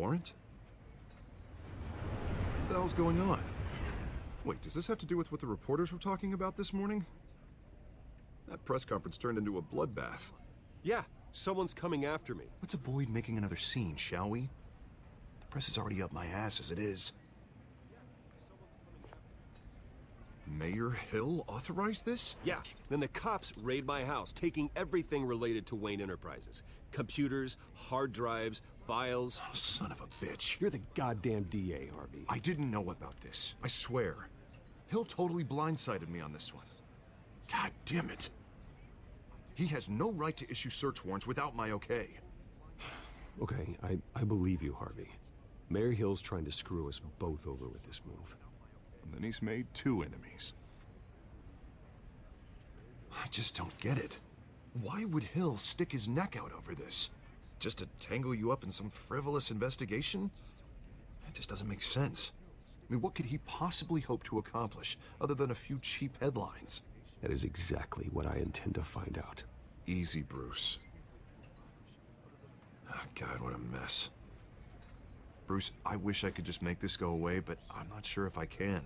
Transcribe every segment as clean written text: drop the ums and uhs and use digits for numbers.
warrant? What the hell's going on? Wait, does this have to do with what the reporters were talking about this morning? That press conference turned into a bloodbath. Yeah, someone's coming after me. Let's avoid making another scene, shall we? The press is already up my ass as it is. Mayor Hill authorized this? Yeah, then the cops raid my house, taking everything related to Wayne Enterprises. Computers, hard drives, files. Oh, son of a bitch. You're the goddamn DA, Harvey. I didn't know about this. I swear. Hill totally blindsided me on this one. God damn it. He has no right to issue search warrants without my okay. Okay, I believe you, Harvey. Mayor Hill's trying to screw us both over with this move. And then he's made 2 enemies. I just don't get it. Why would Hill stick his neck out over this? Just to tangle you up in some frivolous investigation? It just doesn't make sense. I mean, what could he possibly hope to accomplish other than a few cheap headlines? That is exactly what I intend to find out. Easy, Bruce. Oh, God, what a mess. Bruce, I wish I could just make this go away, but I'm not sure if I can.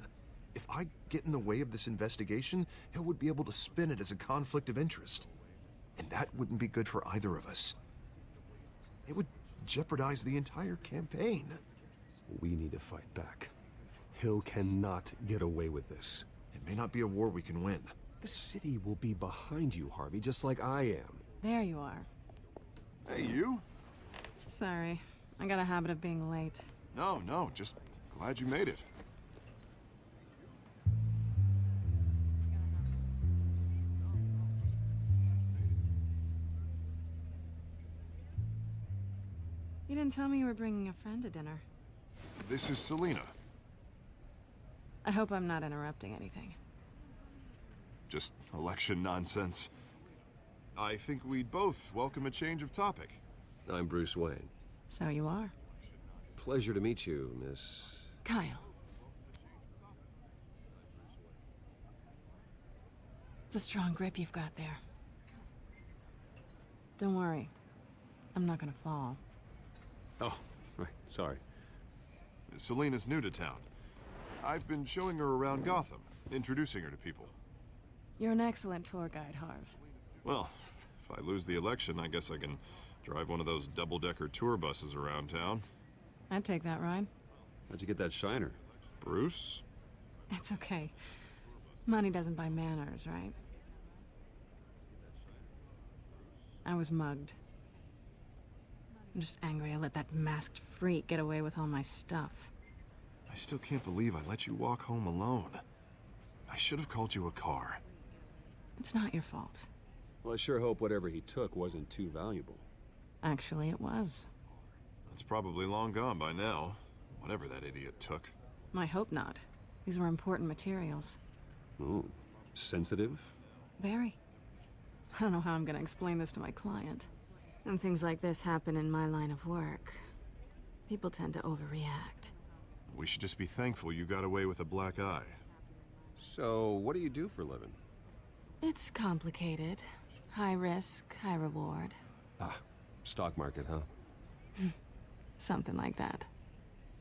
If I get in the way of this investigation, Hill would be able to spin it as a conflict of interest. And that wouldn't be good for either of us. It would jeopardize the entire campaign. We need to fight back. Hill cannot get away with this. It may not be a war we can win. The city will be behind you, Harvey, just like I am. There you are. Hey, you? Sorry. I got a habit of being late. No, just glad you made it. You didn't tell me you were bringing a friend to dinner. This is Selena. I hope I'm not interrupting anything. Just election nonsense. I think we'd both welcome a change of topic. I'm Bruce Wayne. So you are. Pleasure to meet you, Miss... Kyle. It's a strong grip you've got there. Don't worry. I'm not gonna fall. Oh, right, sorry. Selena's new to town. I've been showing her around Gotham, introducing her to people. You're an excellent tour guide, Harv. Well, if I lose the election, I guess I can drive one of those double-decker tour buses around town. I'd take that ride. How'd you get that shiner? Bruce? It's okay. Money doesn't buy manners, right? I was mugged. I'm just angry I let that masked freak get away with all my stuff. I still can't believe I let you walk home alone. I should have called you a car. It's not your fault. Well, I sure hope whatever he took wasn't too valuable. Actually, it was. It's probably long gone by now, whatever that idiot took. I hope not. These were important materials. Ooh, sensitive? Very. I don't know how I'm gonna explain this to my client. And things like this happen in my line of work. People tend to overreact. We should just be thankful you got away with a black eye. So, what do you do for a living? It's complicated. High risk, high reward. Ah, stock market, huh? Something like that.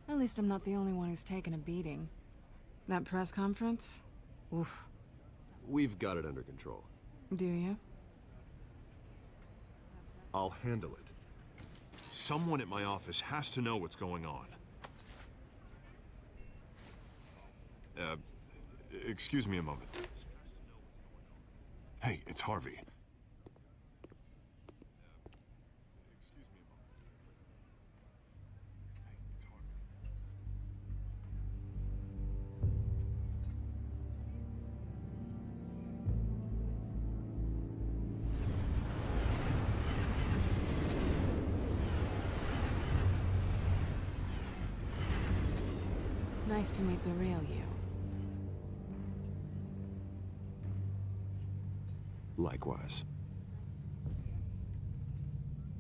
At least I'm not the only one who's taken a beating. That press conference? Oof. We've got it under control. Do you? I'll handle it. Someone at my office has to know what's going on. Excuse me a moment. Hey, it's Harvey. Excuse me a moment. Hey, it's Harvey. Nice to meet the real you. Likewise.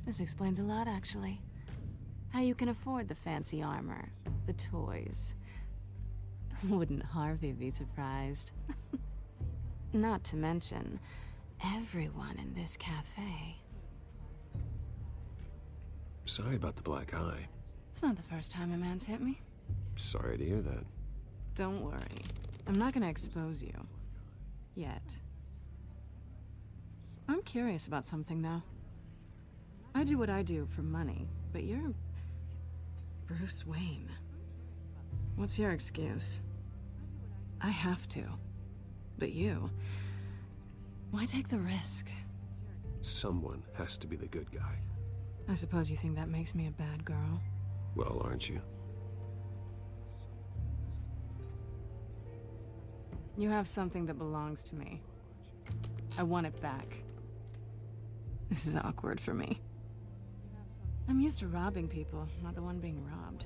This explains a lot, actually. How you can afford the fancy armor, the toys. Wouldn't Harvey be surprised? Not to mention, everyone in this cafe. Sorry about the black eye. It's not the first time a man's hit me. Sorry to hear that. Don't worry. I'm not gonna expose you. Yet. I'm curious about something, though. I do what I do for money, but you're... Bruce Wayne. What's your excuse? I have to. But you... Why take the risk? Someone has to be the good guy. I suppose you think that makes me a bad girl. Well, aren't you? You have something that belongs to me. I want it back. This is awkward for me. I'm used to robbing people, not the one being robbed.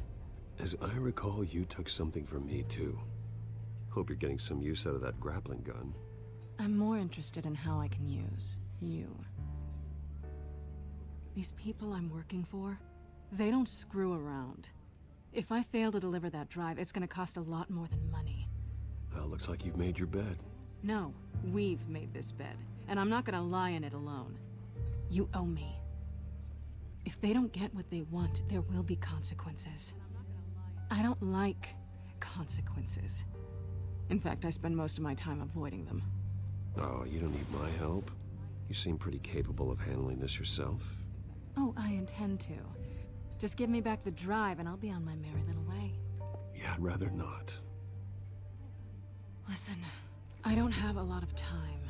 As I recall, you took something from me, too. Hope you're getting some use out of that grappling gun. I'm more interested in how I can use you. These people I'm working for, they don't screw around. If I fail to deliver that drive, it's gonna cost a lot more than money. Well, looks like you've made your bed. No, we've made this bed, and I'm not gonna lie in it alone. You owe me. If they don't get what they want, there will be consequences. I don't like consequences. In fact, I spend most of my time avoiding them. Oh, you don't need my help. You seem pretty capable of handling this yourself. Oh, I intend to. Just give me back the drive and I'll be on my merry little way. Yeah, I'd rather not. Listen, I don't have a lot of time.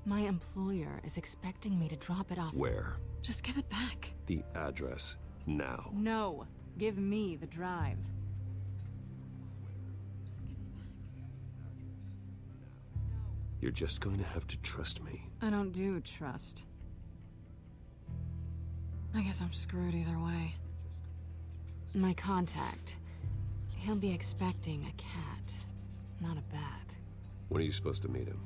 My employer is expecting me to drop it off. Where? Just give it back. The address. Now. No, give me the drive. You're just going to have to trust me. I don't do trust. I guess I'm screwed either way. My contact. He'll be expecting a cat, not a bat. When are you supposed to meet him?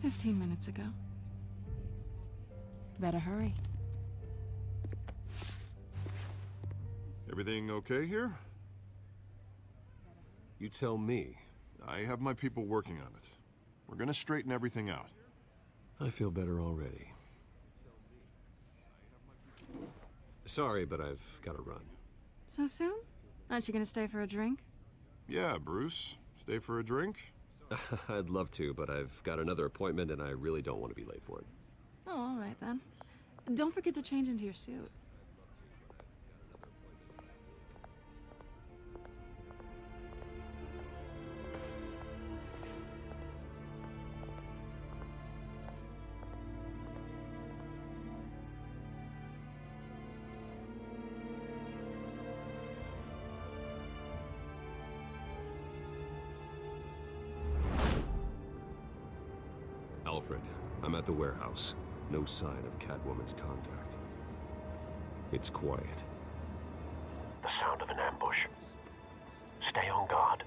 15 minutes ago. Better hurry. Everything okay here? You tell me. I have my people working on it. We're gonna straighten everything out. I feel better already. Sorry, but I've got to run. So soon? Aren't you gonna stay for a drink? Yeah, Bruce. Stay for a drink? I'd love to, but I've got another appointment and I really don't want to be late for it. Oh, all right then. Don't forget to change into your suit. Alfred, I'm at the warehouse. No sign of Catwoman's contact. It's quiet. The sound of an ambush. Stay on guard.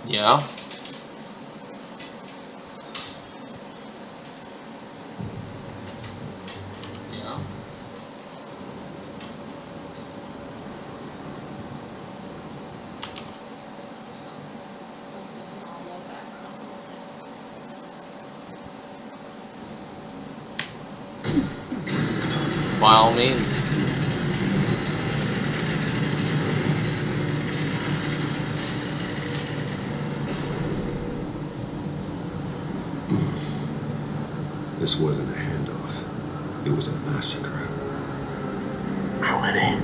Yeah. Yeah. By all means. This wasn't a handoff. It was a massacre. How many?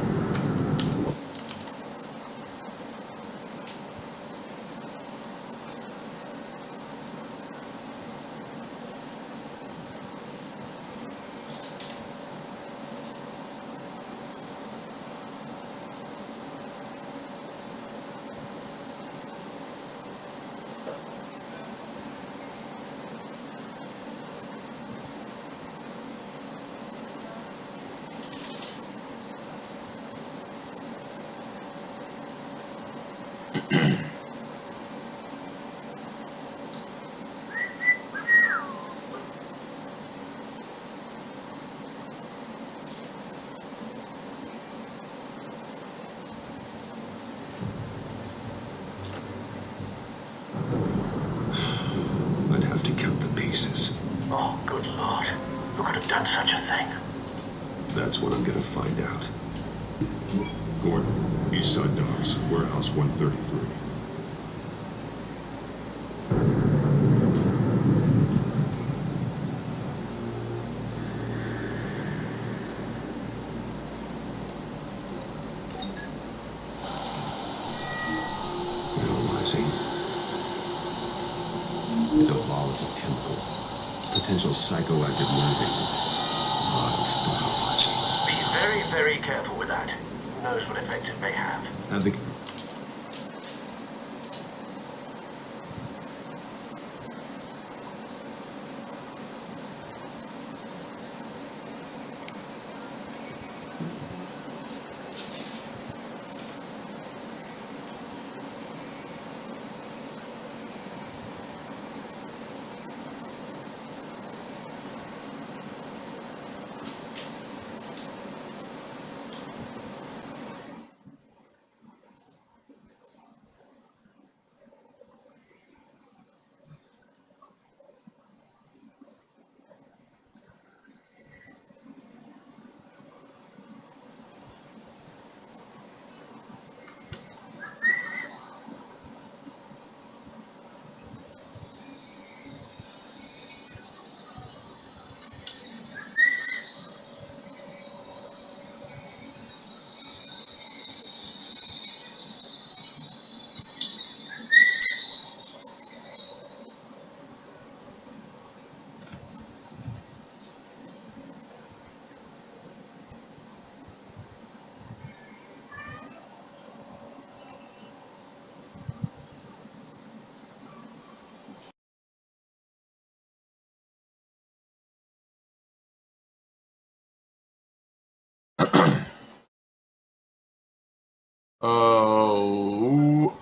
I'd have to count the pieces. Oh, good lord. Who could have done such a thing? That's what I'm gonna find out. Gordon, Eastside Docks, Warehouse 133. Analyzing. It's a volatile chemical. Potential psychoactive nerve agent. Be very, very careful with that. Who knows what effect it may have. Have the... Oh.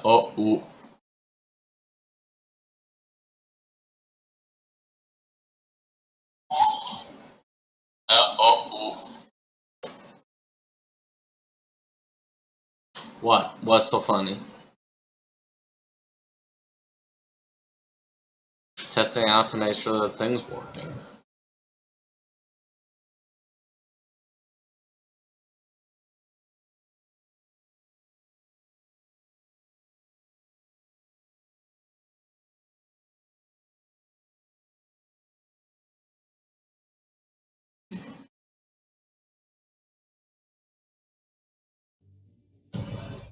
Oh. Ooh. Oh. Ooh. What? What's so funny? Testing out to make sure the thing's working.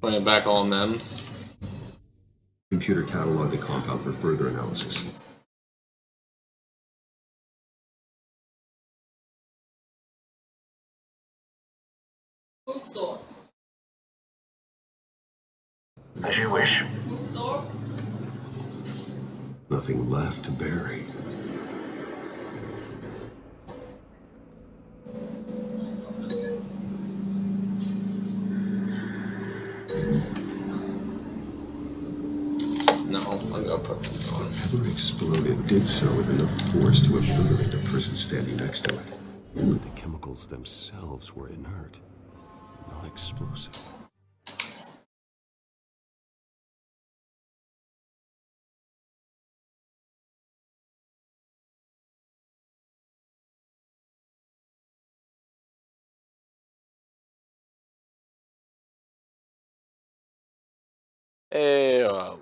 Putting back all mems. Computer catalog the compound for further analysis. As you wish. Nothing left to bury. I'm gonna put these on. Whoever exploded did so with enough force to obliterate the person standing next to it. But the chemicals themselves were inert, not explosive. Ew.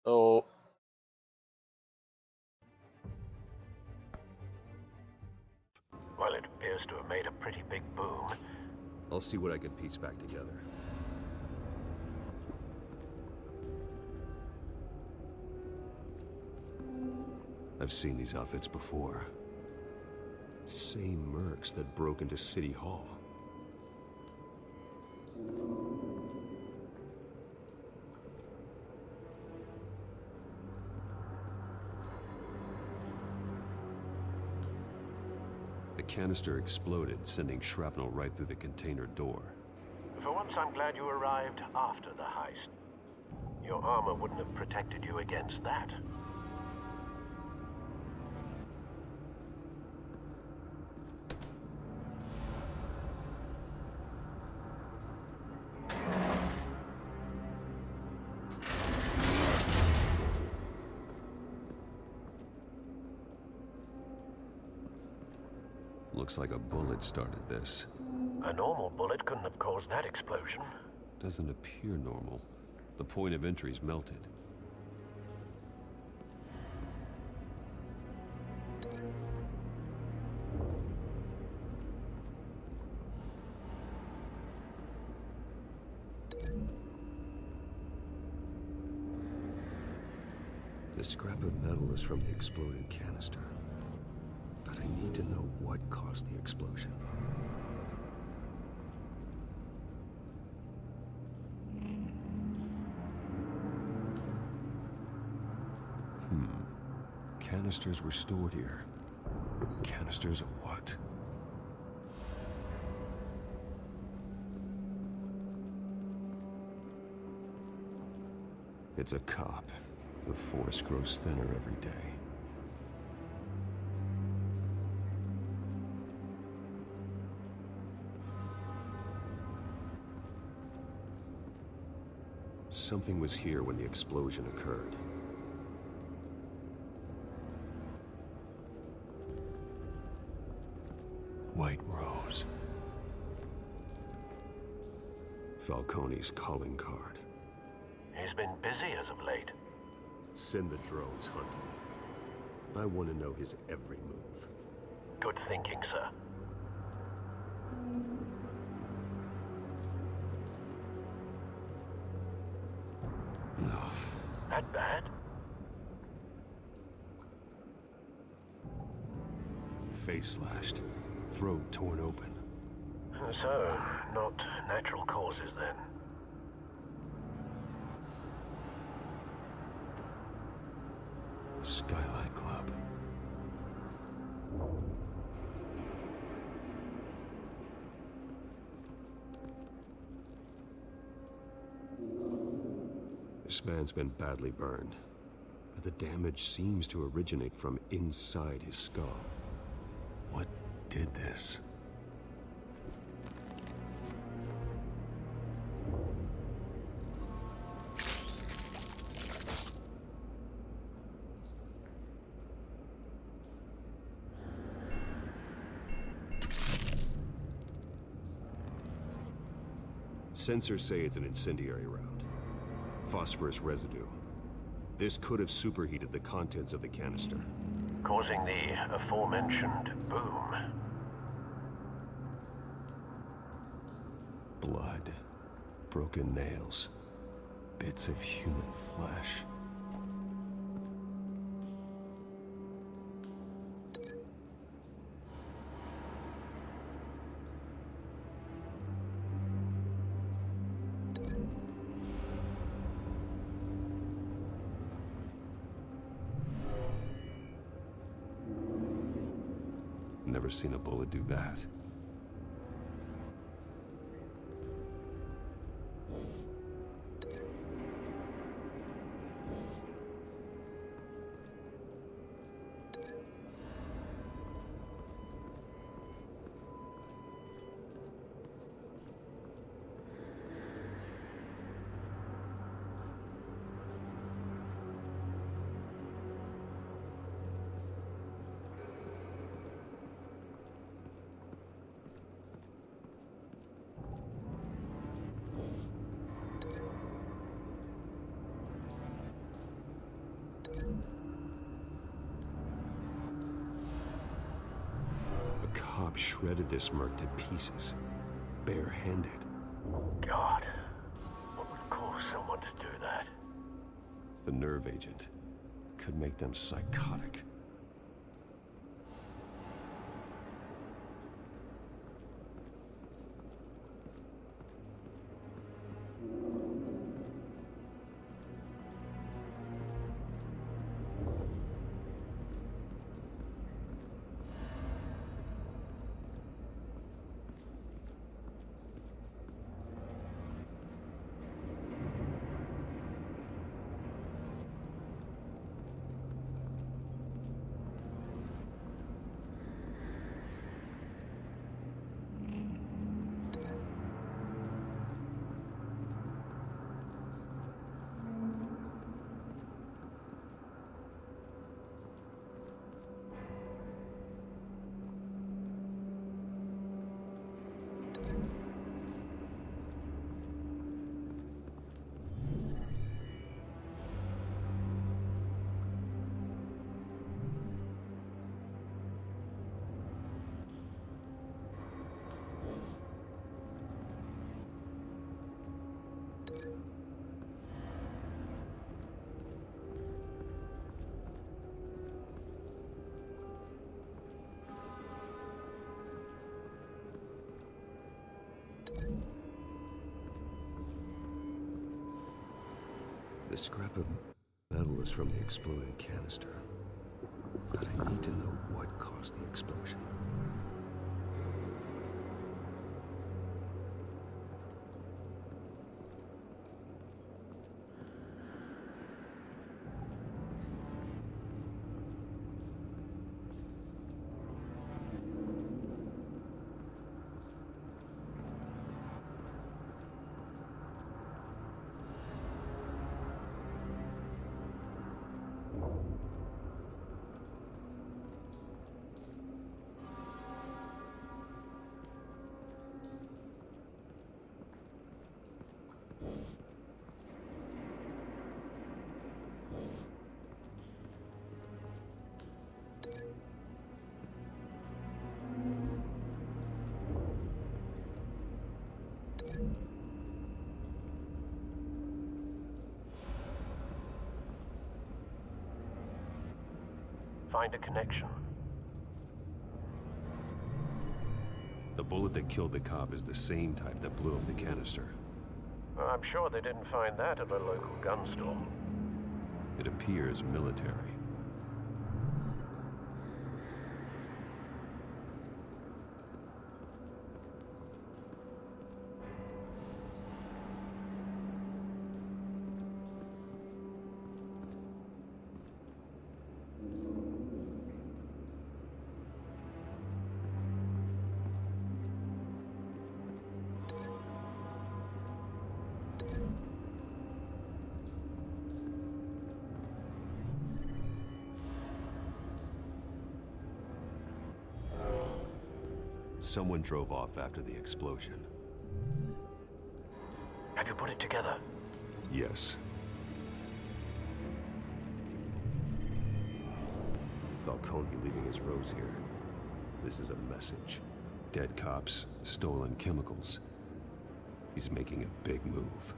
Oh, Well, it appears to have made a pretty big boom. I'll see what I can piece back together. I've seen these outfits before. Same mercs that broke into City Hall. The canister exploded, sending shrapnel right through the container door. For once, I'm glad you arrived after the heist. Your armor wouldn't have protected you against that. Looks like a bullet started this. A normal bullet couldn't have caused that explosion. Doesn't appear normal. The point of entry's melted. The scrap of metal is from the exploded canister. But I need to know what caused the explosion. Canisters were stored here. Canisters of what? It's a cop. The force grows thinner every day. Something was here when the explosion occurred. White Rose. Falcone's calling card. He's been busy as of late. Send the drones hunting. I want to know his every move. Good thinking, sir. No. That bad? Face slashed. Throat torn open. So, not natural causes then. Skylight Club. This man's been badly burned, but the damage seems to originate from inside his skull. What did this? Sensors say it's an incendiary round. Phosphorus residue. This could have superheated the contents of the canister. Causing the aforementioned boom. Blood. Broken nails. Bits of human flesh. Never seen a bullet do that. A cop shredded this merc to pieces, barehanded. God, what would cause someone to do that? The nerve agent could make them psychotic. The scrap of metal is from the exploded canister. But I need to know what caused the explosion. Find a connection. The bullet that killed the cop is the same type that blew up the canister. I'm sure they didn't find that at a local gun store. It appears military. Someone drove off after the explosion. Have you put it together? Yes. Falcone leaving his rose here. This is a message. Dead cops, stolen chemicals. He's making a big move.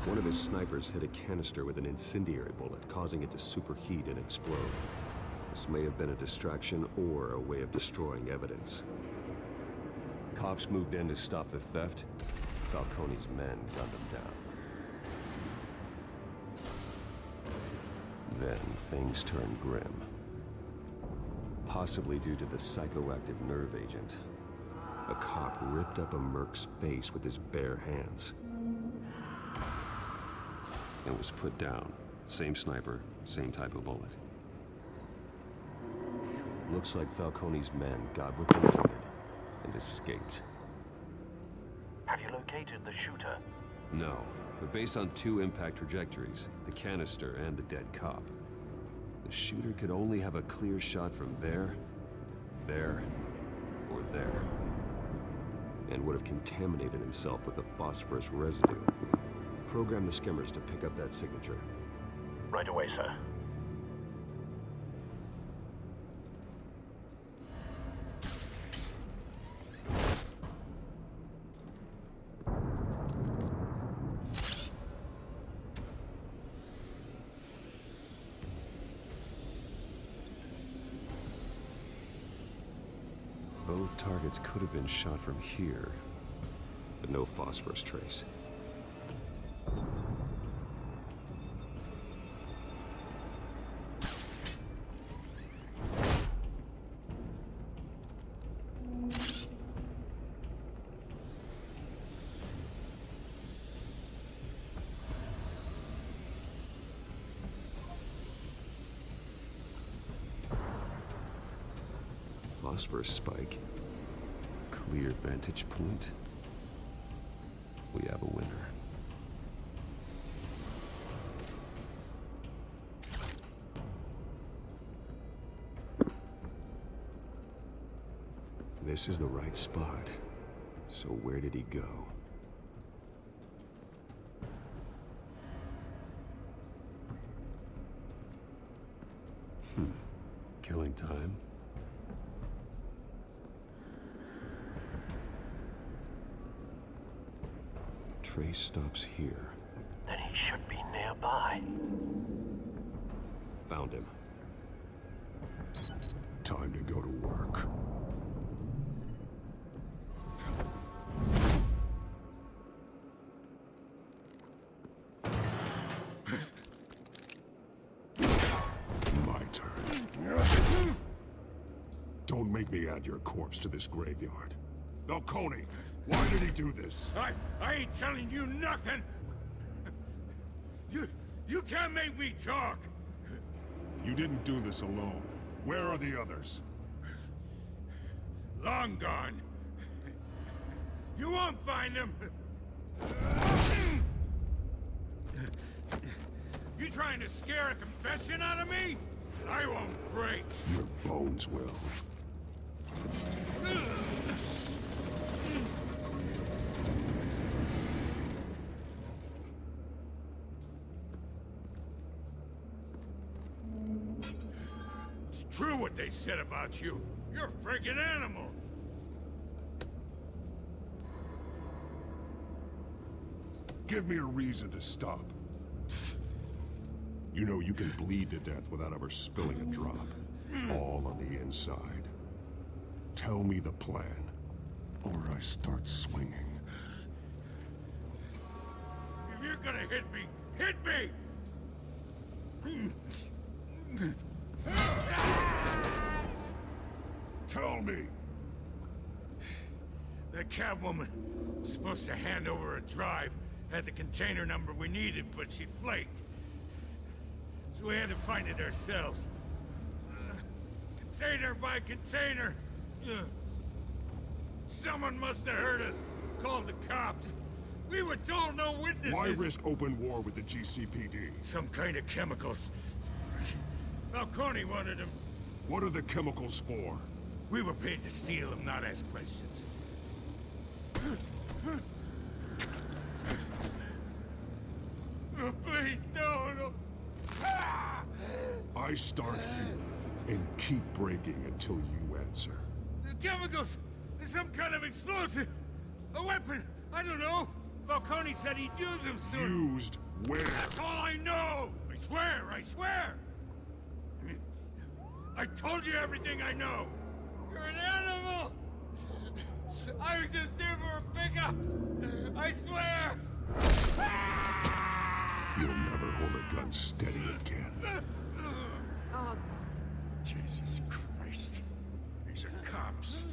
One of his snipers hit a canister with an incendiary bullet, causing it to superheat and explode. This may have been a distraction or a way of destroying evidence. Cops moved in to stop the theft. Falcone's men gunned him down. Then things turned grim. Possibly due to the psychoactive nerve agent. A cop ripped up a merc's face with his bare hands. And was put down. Same sniper, same type of bullet. Looks like Falcone's men got what they needed and escaped. Have you located the shooter? No, but based on two impact trajectories, the canister and the dead cop, the shooter could only have a clear shot from there, or there. and would have contaminated himself with the phosphorus residue. Program the skimmers to pick up that signature. Right away, sir. Both targets could have been shot from here, but no phosphorus trace. Phosphorus spike. Clear vantage point. We have a winner. This is the right spot. So where did he go? Killing time? Trace stops here. Then he should be nearby. Found him. Time to go to work. My turn. Don't make me add your corpse to this graveyard. Falcone, why did he do this? I ain't telling you nothing! You can't make me talk! You didn't do this alone. Where are the others? Long gone. You won't find them! You trying to scare a confession out of me? I won't break! Your bones will. It's true what they said about you. You're a friggin' animal. Give me a reason to stop. You know you can bleed to death without ever spilling a drop. All on the inside. Tell me the plan, or I start swinging. If you're gonna hit me, hit me! Tell me! The Catwoman was supposed to hand over a drive, had the container number we needed, but she flaked. So we had to find it ourselves. Container by container. Someone must have heard us, called the cops. We were told no witnesses. Why risk open war with the GCPD? Some kind of chemicals. Falcone wanted them. What are the chemicals for? We were paid to steal them, not ask questions. Oh, please, no. I start here and keep breaking until you answer. The chemicals! There's some kind of explosive! A weapon! I don't know! Falcone said he'd use them soon! Used where? That's all I know! I swear! I told you everything I know! You're an animal! I was just here for a pickup! I swear! You'll never hold a gun steady again. Oh, Jesus Christ. These are cops.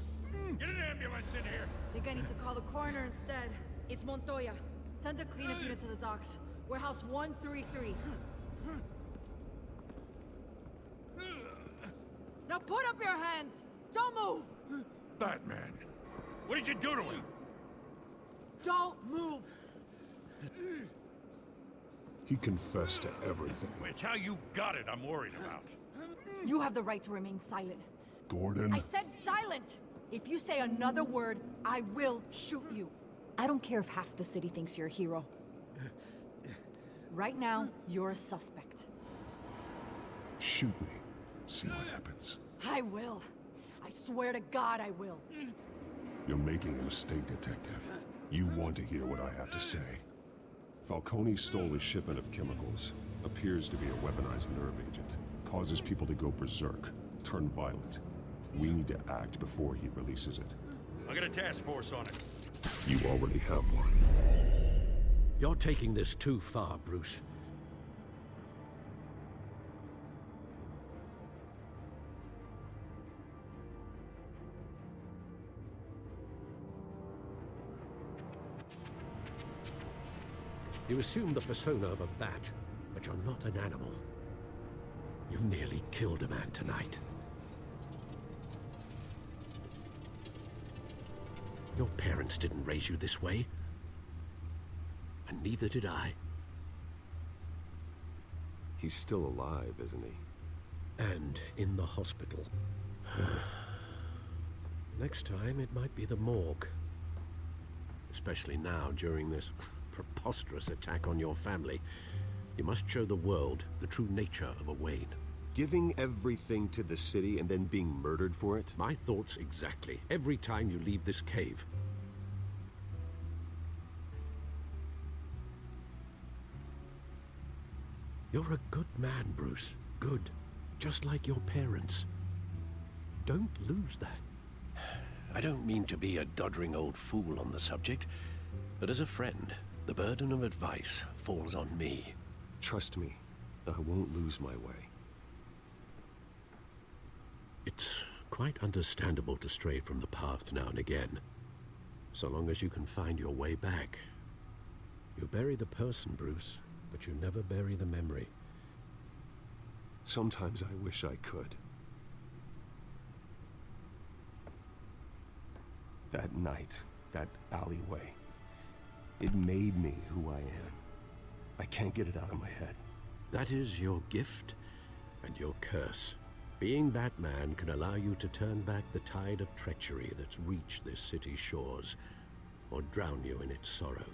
Get an ambulance in here! I think I need to call the coroner instead. It's Montoya. Send the cleanup unit to the docks. Warehouse 133. Now put up your hands! Don't move! Batman, what did you do to him? Don't move! He confessed to everything. It's how you got it I'm worried about. You have the right to remain silent. Gordon, I said silent! If you say another word, I will shoot you. I don't care if half the city thinks you're a hero. Right now, you're a suspect. Shoot me. See what happens. I will. I swear to God I will. You're making a mistake, Detective. You want to hear what I have to say. Falcone stole a shipment of chemicals. Appears to be a weaponized nerve agent. Causes people to go berserk, turn violent. We need to act before he releases it. I got a task force on it. You already have one. You're taking this too far, Bruce. You assume the persona of a bat, but you're not an animal. You nearly killed a man tonight. Your parents didn't raise you this way. And neither did I. He's still alive, isn't he? And in the hospital. Next time, it might be the morgue. Especially now, during this preposterous attack on your family. You must show the world the true nature of a Wayne. Giving everything to the city and then being murdered for it? My thoughts exactly. Every time you leave this cave. You're a good man, Bruce. Good. Just like your parents. Don't lose that. I don't mean to be a doddering old fool on the subject, but as a friend, the burden of advice falls on me. Trust me, I won't lose my way. It's quite understandable to stray from the path now and again, so long as you can find your way back. You bury the person, Bruce, but you never bury the memory. Sometimes I wish I could. That night, that alleyway, it made me who I am. I can't get it out of my head. That is your gift and your curse. Being Batman can allow you to turn back the tide of treachery that's reached this city's shores, or drown you in its sorrow.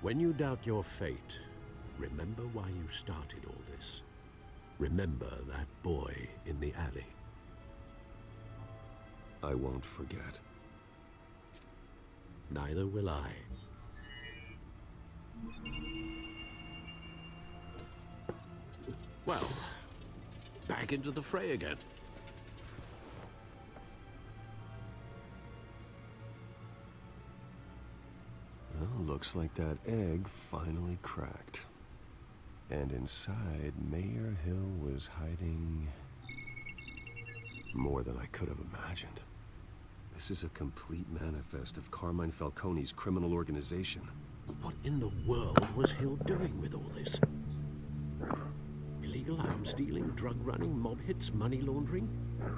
When you doubt your fate, remember why you started all this. Remember that boy in the alley. I won't forget. Neither will I. Well, back into the fray again. Well, looks like that egg finally cracked. And inside, Mayor Hill was hiding more than I could have imagined. This is a complete manifest of Carmine Falcone's criminal organization. What in the world was Hill doing with all this? Illegal arms dealing, drug running, mob hits, money laundering?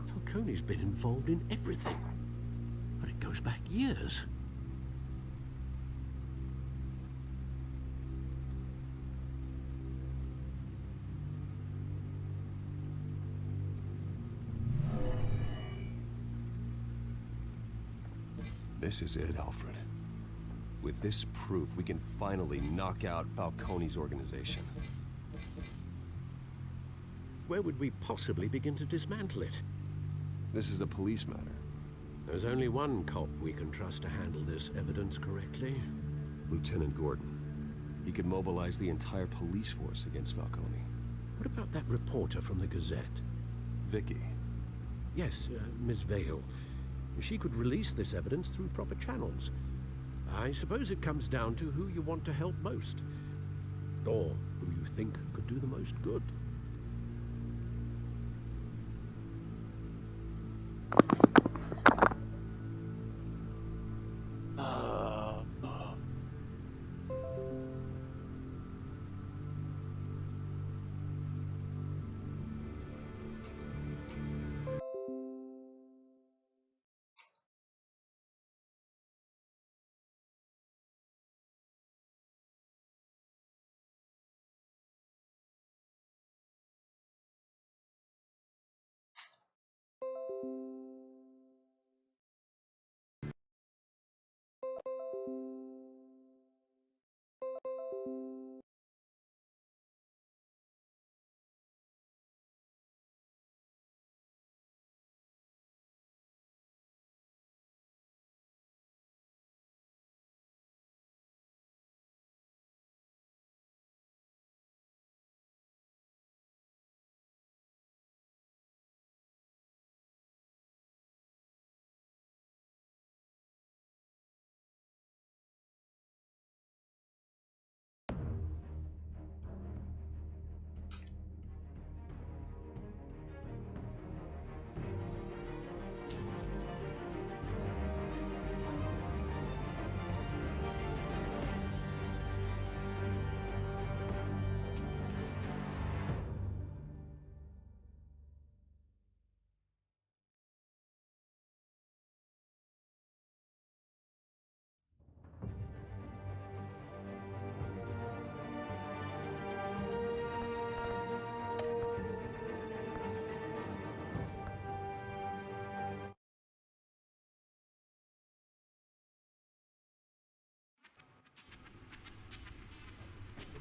Falcone's been involved in everything. And it goes back years. This is it, Alfred. With this proof, we can finally knock out Falcone's organization. Where would we possibly begin to dismantle it? This is a police matter. There's only one cop we can trust to handle this evidence correctly. Lieutenant Gordon. He could mobilize the entire police force against Falcone. What about that reporter from the Gazette? Vicky. Yes, Miss Vale. She could release this evidence through proper channels. I suppose it comes down to who you want to help most. Or who you think could do the most good.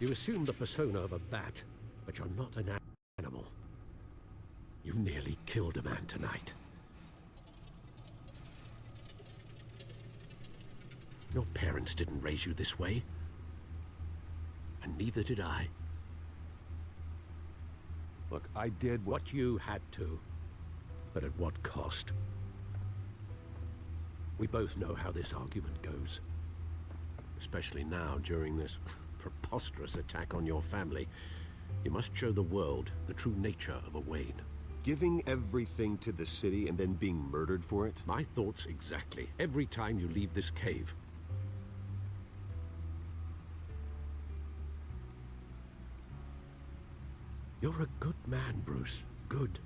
You assume the persona of a bat, but you're not an animal. You nearly killed a man tonight. Your parents didn't raise you this way. And neither did I. Look, I did what you had to, but at what cost? We both know how this argument goes. Especially now, during this preposterous attack on your family. You must show the world the true nature of a Wayne. Giving everything to the city and then being murdered for it? My thoughts exactly. Every time you leave this cave. You're a good man, Bruce. Good.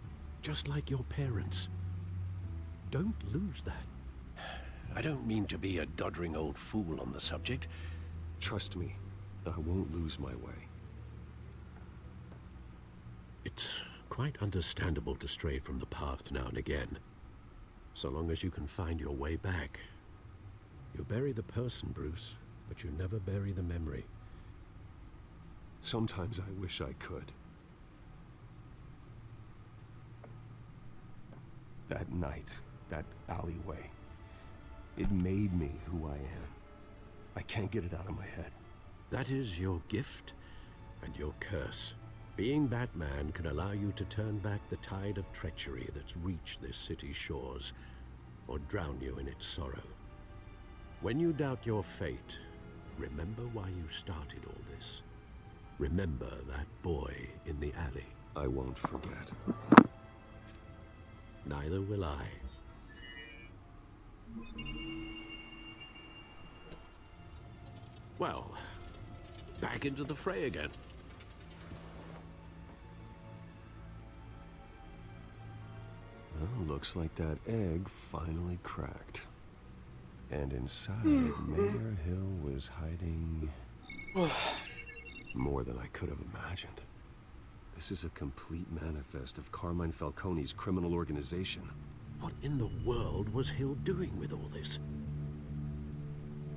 Just like your parents. Don't lose that. I don't mean to be a doddering old fool on the subject. Trust me, I won't lose my way. It's quite understandable to stray from the path now and again. So long as you can find your way back. You bury the person, Bruce, but you never bury the memory. Sometimes I wish I could. That night, that alleyway, it made me who I am. I can't get it out of my head. That is your gift and your curse. Being Batman can allow you to turn back the tide of treachery that's reached this city's shores, or drown you in its sorrow. When you doubt your fate, remember why you started all this. Remember that boy in the alley. I won't forget. Neither will I. Well, back into the fray again. Well, looks like that egg finally cracked. And inside, Mayor Hill was hiding more than I could have imagined. This is a complete manifest of Carmine Falcone's criminal organization. What in the world was Hill doing with all this?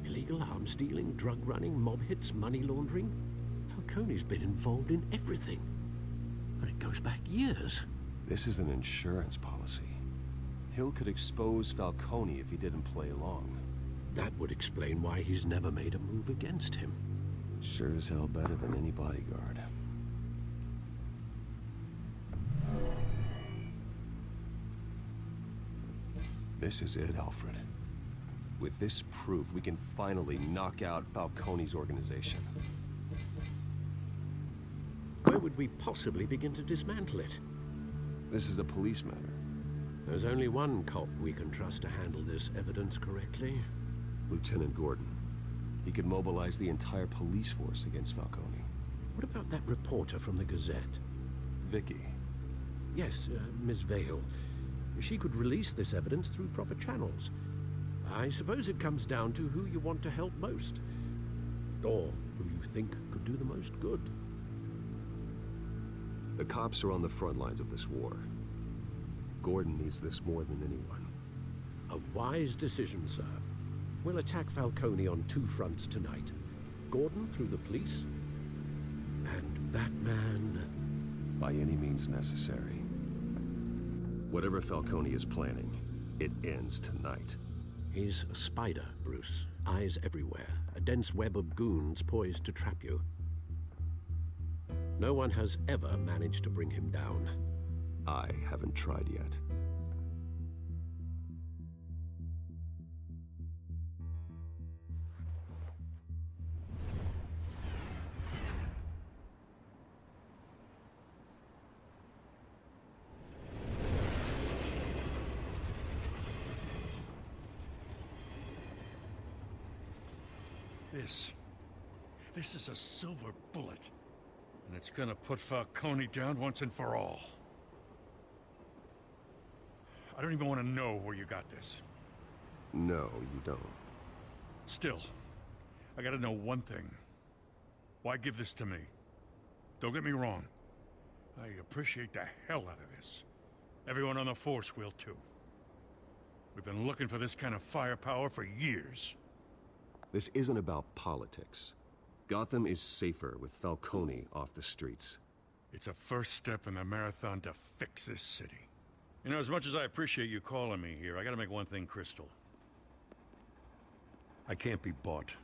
Illegal arms dealing, drug running, mob hits, money laundering? Falcone's been involved in everything. And it goes back years. This is an insurance policy. Hill could expose Falcone if he didn't play along. That would explain why he's never made a move against him. Sure as hell better than any bodyguard. This is it, Alfred. With this proof, we can finally knock out Falcone's organization. Where would we possibly begin to dismantle it? This is a police matter. There's only one cop we can trust to handle this evidence correctly. Lieutenant Gordon. He could mobilize the entire police force against Falcone. What about that reporter from the Gazette? Vicky. Yes, Miss Vale. She could release this evidence through proper channels. I suppose it comes down to who you want to help most. Or who you think could do the most good. The cops are on the front lines of this war. Gordon needs this more than anyone. A wise decision, sir. We'll attack Falcone on two fronts tonight. Gordon through the police, and Batman... by any means necessary. Whatever Falcone is planning, it ends tonight. He's a spider, Bruce. Eyes everywhere. A dense web of goons poised to trap you. No one has ever managed to bring him down. I haven't tried yet. This is a silver bullet. And it's gonna put Falcone down once and for all. I don't even want to know where you got this. No, you don't. Still, I gotta know one thing. Why give this to me? Don't get me wrong. I appreciate the hell out of this. Everyone on the force will too. We've been looking for this kind of firepower for years. This isn't about politics. Gotham is safer with Falcone off the streets. It's a first step in the marathon to fix this city. You know, as much as I appreciate you calling me here, I gotta make one thing crystal. I can't be bought.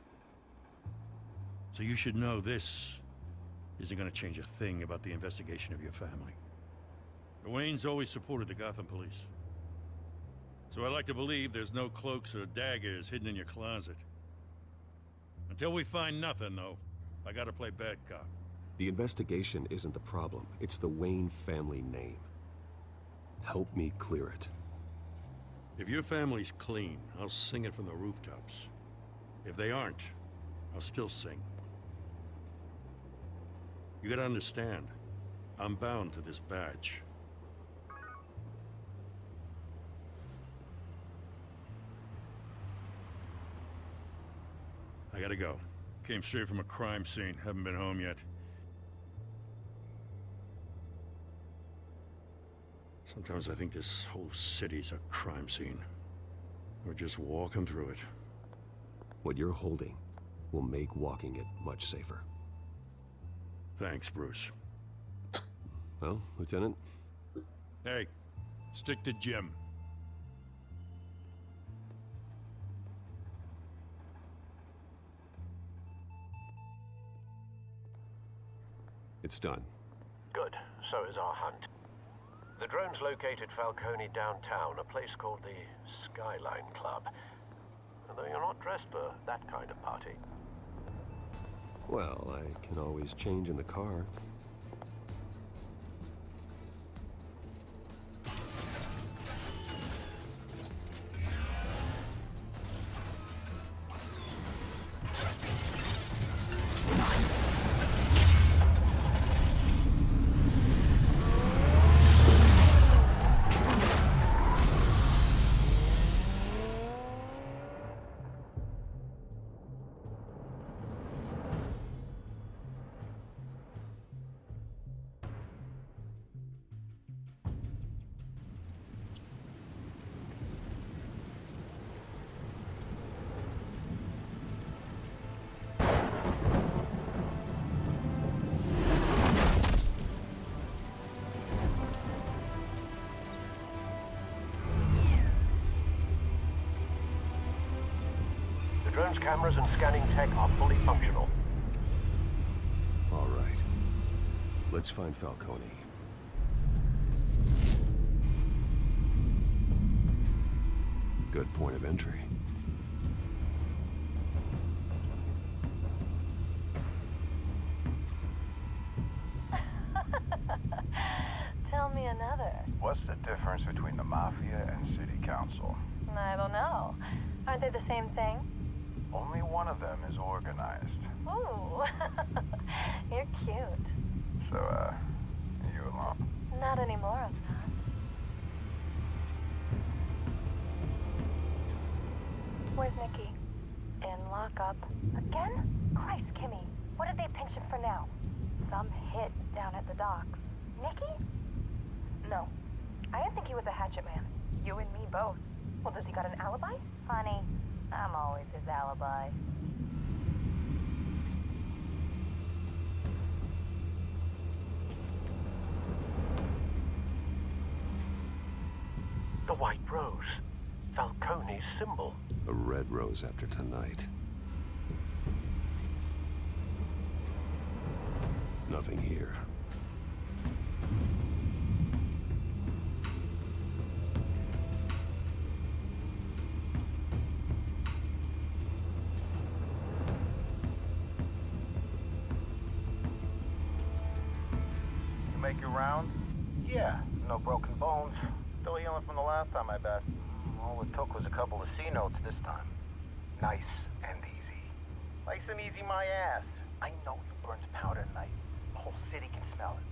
So you should know this isn't gonna change a thing about the investigation of your family. The Waynes always supported the Gotham police. So I like to believe there's no cloaks or daggers hidden in your closet. Until we find nothing, though, I gotta play bad cop. The investigation isn't the problem. It's the Wayne family name. Help me clear it. If your family's clean, I'll sing it from the rooftops. If they aren't, I'll still sing. You gotta understand, I'm bound to this badge. I gotta go. Came straight from a crime scene. Haven't been home yet. Sometimes I think this whole city's a crime scene. We're just walking through it. What you're holding will make walking it much safer. Thanks, Bruce. Well, Lieutenant? Hey, stick to Jim. It's done. Good. So is our hunt. The drone's located Falcone downtown, a place called the Skyline Club. Although you're not dressed for that kind of party. Well, I can always change in the car. The drone's cameras and scanning tech are fully functional. All right. Let's find Falcone. Good point of entry. Tell me another. What's the difference between the Mafia and City Council? I don't know. Aren't they the same thing? Only one of them is organized. Ooh, you're cute. So, you alone? Not anymore, I'm not. Where's Nikki? In lockup. Again? Christ, Kimmy. What did they pinch him for now? Some hit down at the docks. Nikki? No. I didn't think he was a hatchet man. You and me both. Well, does he got an alibi? Honey, I'm always his alibi. The White Rose. Falcone's symbol. A red rose after tonight. Nothing here. You make your round? Yeah, no broken bones. Still healing from the last time, I bet. All it took was a couple of C notes this time. Nice and easy. Nice and easy, my ass. I know you burned powder tonight. The whole city can smell it.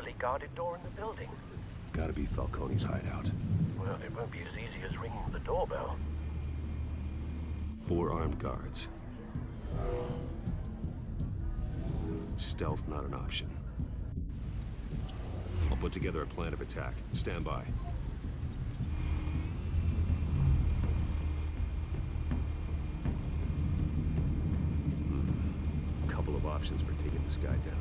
heavily guarded door in the building. Gotta be Falcone's hideout. Well, it won't be as easy as ringing the doorbell. 4 armed guards. Stealth not an option. I'll put together a plan of attack. Stand by. Couple of options for taking this guy down.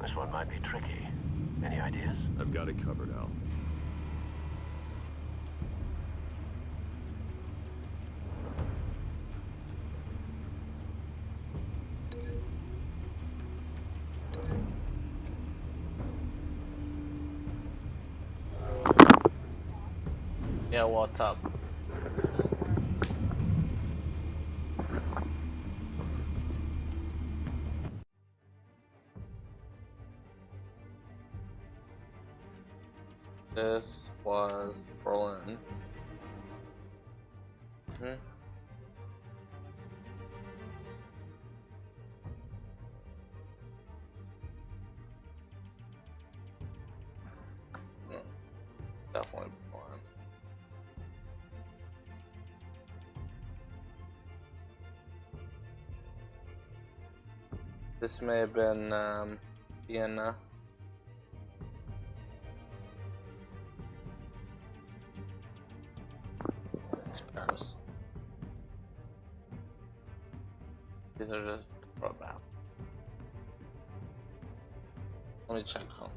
This one might be tricky. Any ideas? I've got it covered, Al. Yeah, what's up? This was Berlin. No, definitely Berlin. This may have been Vienna. It's Paris. These are just road map. Let me check home.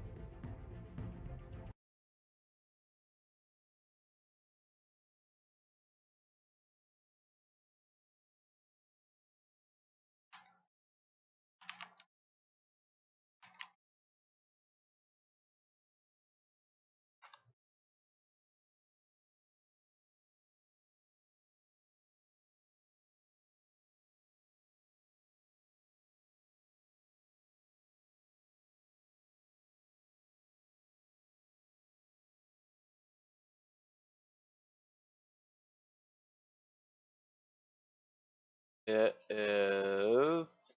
It is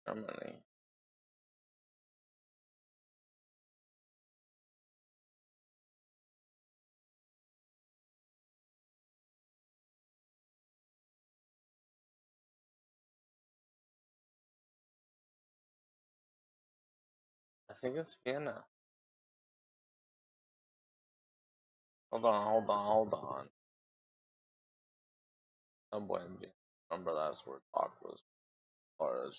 Germany. I think it's Vienna. Hold on. Oh boy, remember that's where talk was. Or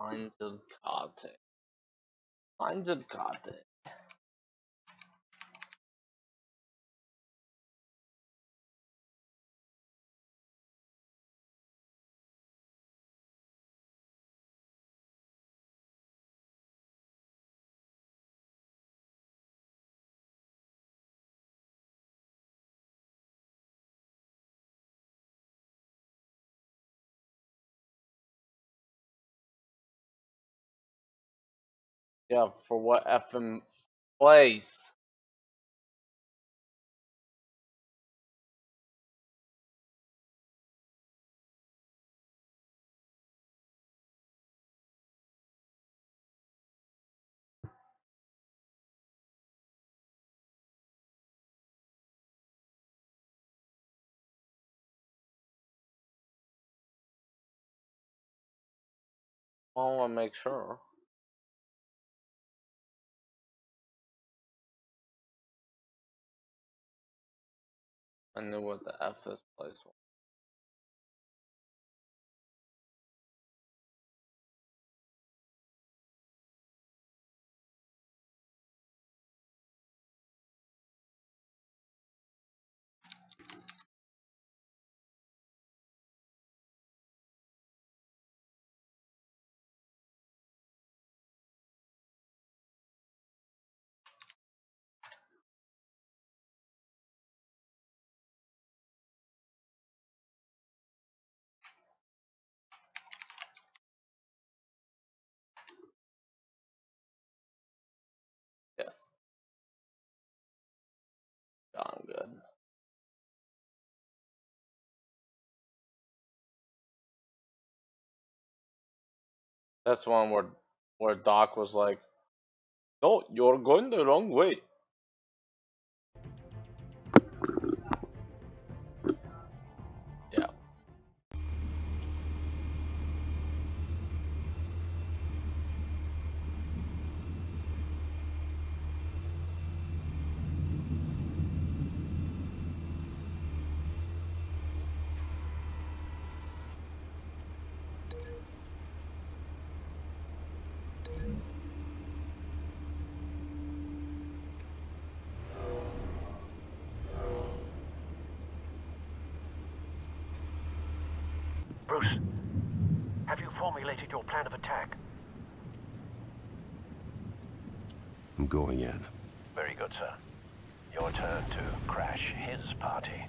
Einzelkarte. Einzelkarte. Yeah, for what effing place? I want to make sure. I knew what the F this place was. Yes. Gone good. That's one where Doc was like, "No, you're going the wrong way." Yeah. Bruce, have you formulated your plan of attack? I'm going in. Very good, sir. Your turn to crash his party.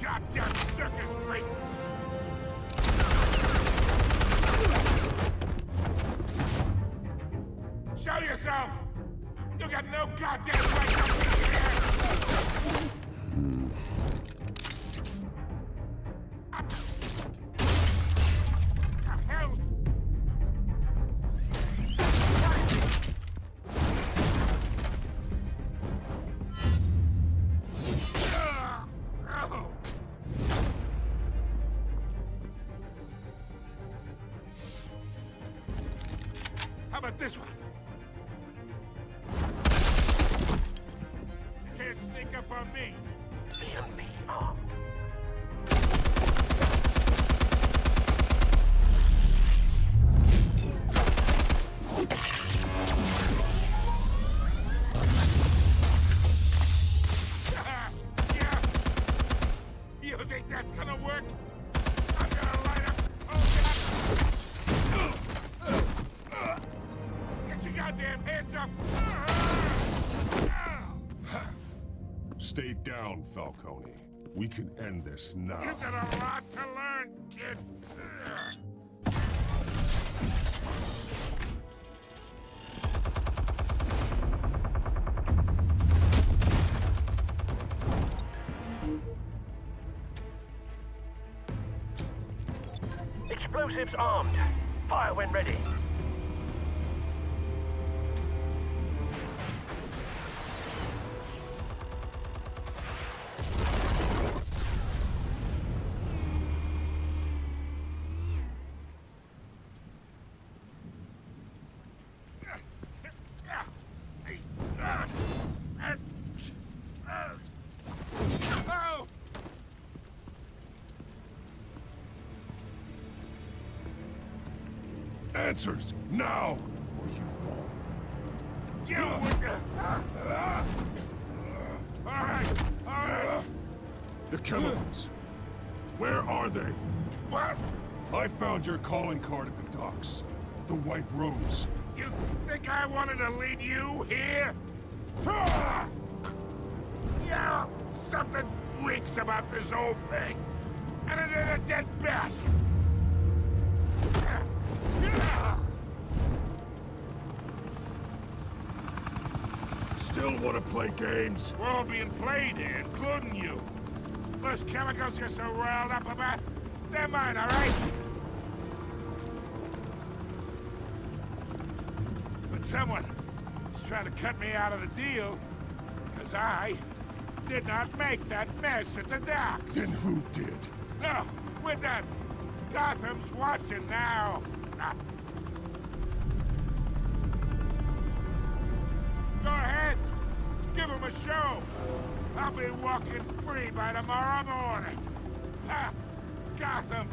Goddamn circus freak! Show yourself! You got no goddamn right to be here! The hell? Oh. How about this one? You can't sneak up on me. CMPR. Stay down, Falcone. We can end this now. You got a lot to learn, kid. Explosives armed. Fire when ready. Answers, now! Or you fall. You Alright. The chemicals. Where are they? What? I found your calling card at the docks. The White Rose. You think I wanted to lead you here? Yeah, something reeks about this whole thing. And it is a dead bat. Still want to play games? We're all being played here, including you. Those chemicals you're so riled up about, they're mine, all right? But someone is trying to cut me out of the deal, because I did not make that mess at the docks. Then who did? No, we're done. Gotham's watching now. Go ahead. Give him a show. I'll be walking free by tomorrow morning. Ha! Gotham.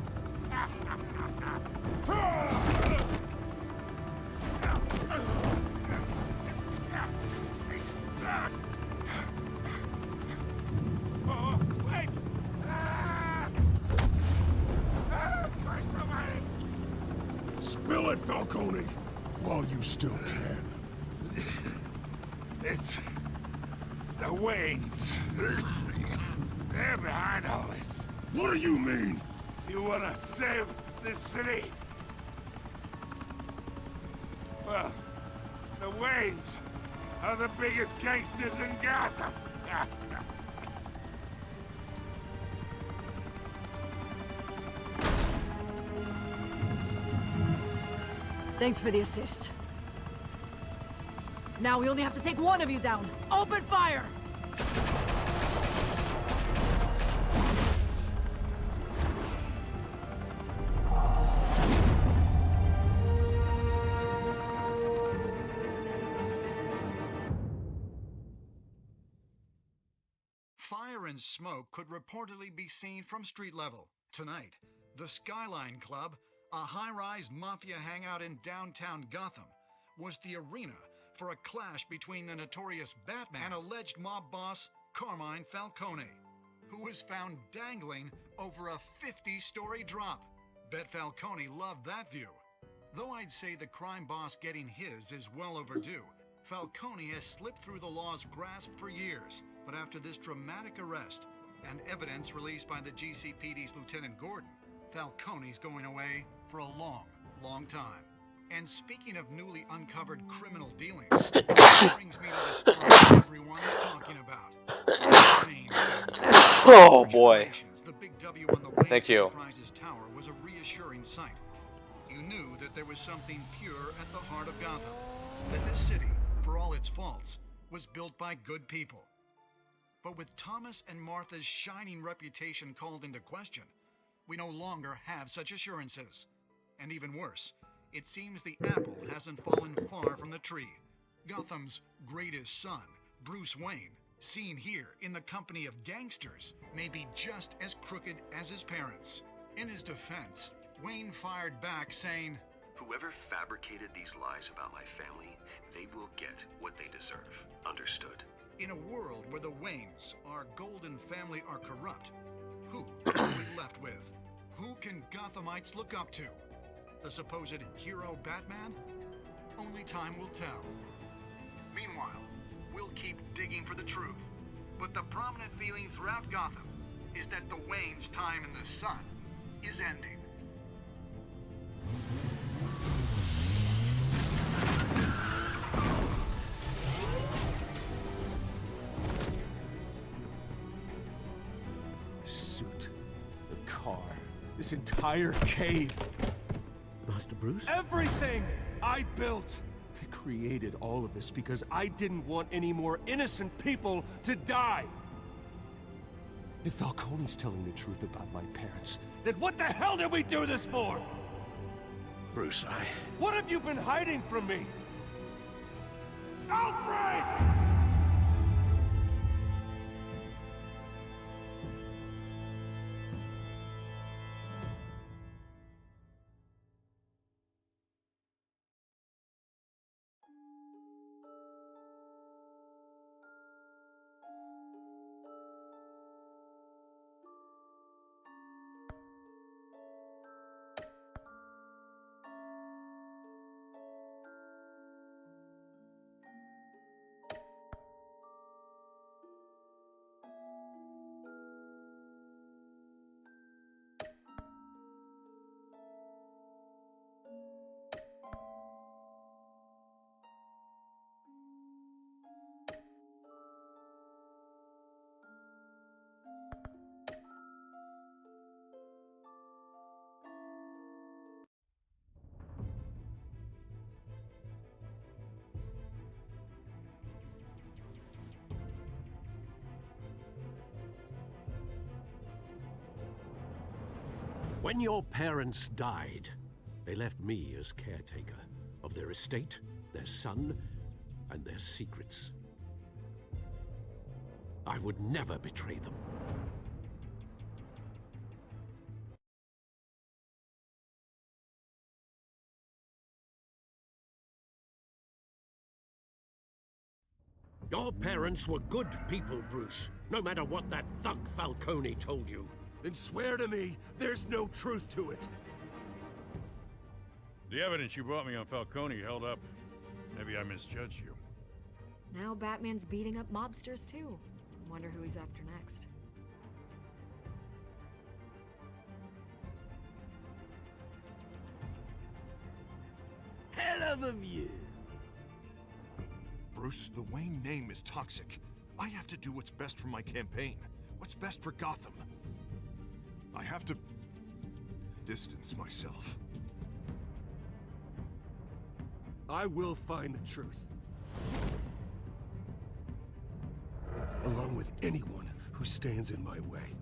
Oh, wait. Christ almighty. Spill it, Falcone! While you still can. It's the Waynes. They're behind all this. What do you mean? You wanna save this city? Well, the Waynes are the biggest gangsters in Gotham. Thanks for the assist. Now we only have to take one of you down. Open fire! Fire and smoke could reportedly be seen from street level. Tonight, the Skyline Club, a high-rise mafia hangout in downtown Gotham, was the arena for a clash between the notorious Batman and alleged mob boss Carmine Falcone, who was found dangling over a 50-story drop. Bet Falcone loved that view. Though I'd say the crime boss getting his is well overdue, Falcone has slipped through the law's grasp for years. But after this dramatic arrest and evidence released by the GCPD's Lieutenant Gordon, Falcone's going away for a long, long time. And speaking of newly uncovered criminal dealings, this brings me to the story everyone is talking about. Oh boy. The big W on the Wayne Thank you. Enterprises Tower was a reassuring sight. You knew that there was something pure at the heart of Gotham. That this city, for all its faults, was built by good people. But with Thomas and Martha's shining reputation called into question, we no longer have such assurances. And even worse, it seems the apple hasn't fallen far from the tree. Gotham's greatest son, Bruce Wayne, seen here in the company of gangsters, may be just as crooked as his parents. In his defense, Wayne fired back saying, "Whoever fabricated these lies about my family, they will get what they deserve. Understood?" In a world where the Waynes, our golden family, are corrupt, who are we left with? Who can Gothamites look up to? The supposed hero Batman? Only time will tell. Meanwhile, we'll keep digging for the truth. But the prominent feeling throughout Gotham is that the Wayne's time in the sun is ending. The suit, the car, this entire cave. Master Bruce? Everything I built! I created all of this because I didn't want any more innocent people to die! If Falcone's telling the truth about my parents, then what the hell did we do this for? Bruce, What have you been hiding from me? Alfred! When your parents died, they left me as caretaker of their estate, their son, and their secrets. I would never betray them. Your parents were good people, Bruce, no matter what that thug Falcone told you. Then swear to me there's no truth to it. The evidence you brought me on Falcone held up. Maybe I misjudged you. Now Batman's beating up mobsters too. Wonder who he's after next. Hell of a view. Bruce, the Wayne name is toxic. I have to do what's best for my campaign. What's best for Gotham. I have to distance myself. I will find the truth. Along with anyone who stands in my way.